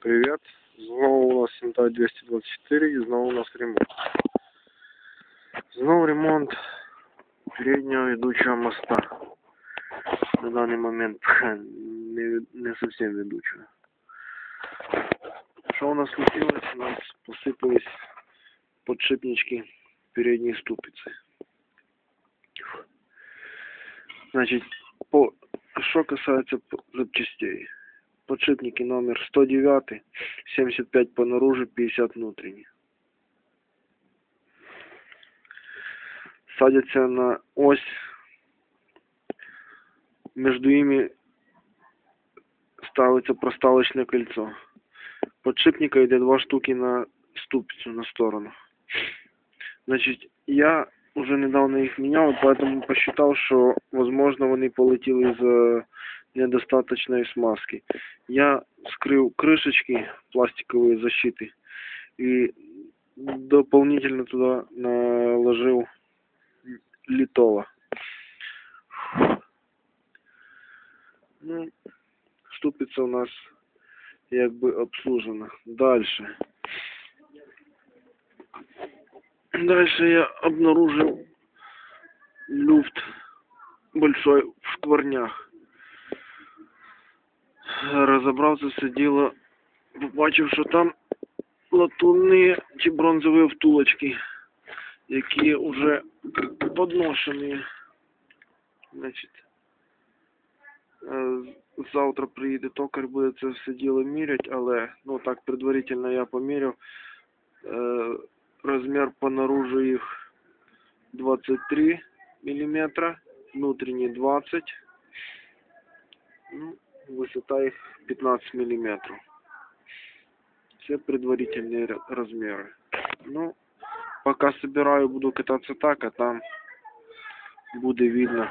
Привет. Знову у нас Сентай 224 и снова у нас ремонт. Снова ремонт переднего ведущего моста. На данный момент не совсем ведущего. Что у нас случилось? У нас посыпались подшипнички передней ступицы. Значит, что касается запчастей. Подшипники номер 109, 75 по наружу, 50 внутренний. Садятся на ось. Между ими ставится проставочное кольцо. Подшипника идет 2 штуки на ступицу, на сторону. Значит, я уже недавно их менял, поэтому посчитал, что, возможно, они полетели из-за недостаточной смазки. Я скрыл крышечки, пластиковые защиты, и дополнительно туда наложил литого. Ну, ступица у нас как бы обслужена. Дальше я обнаружил люфт большой в шкварнях. Разобрался все дело, побачив, що там латунні чи бронзові втулочки, які вже подношені. Значить, завтра приїде токар, буде це все діло міряти, але, ну так, предварительно я поміряв. Размер по наружу их 23 мм, внутренний 20, ну, высота их 15 мм. Все предварительные размеры. Ну, пока собираю, буду кататься так, а там будет видно.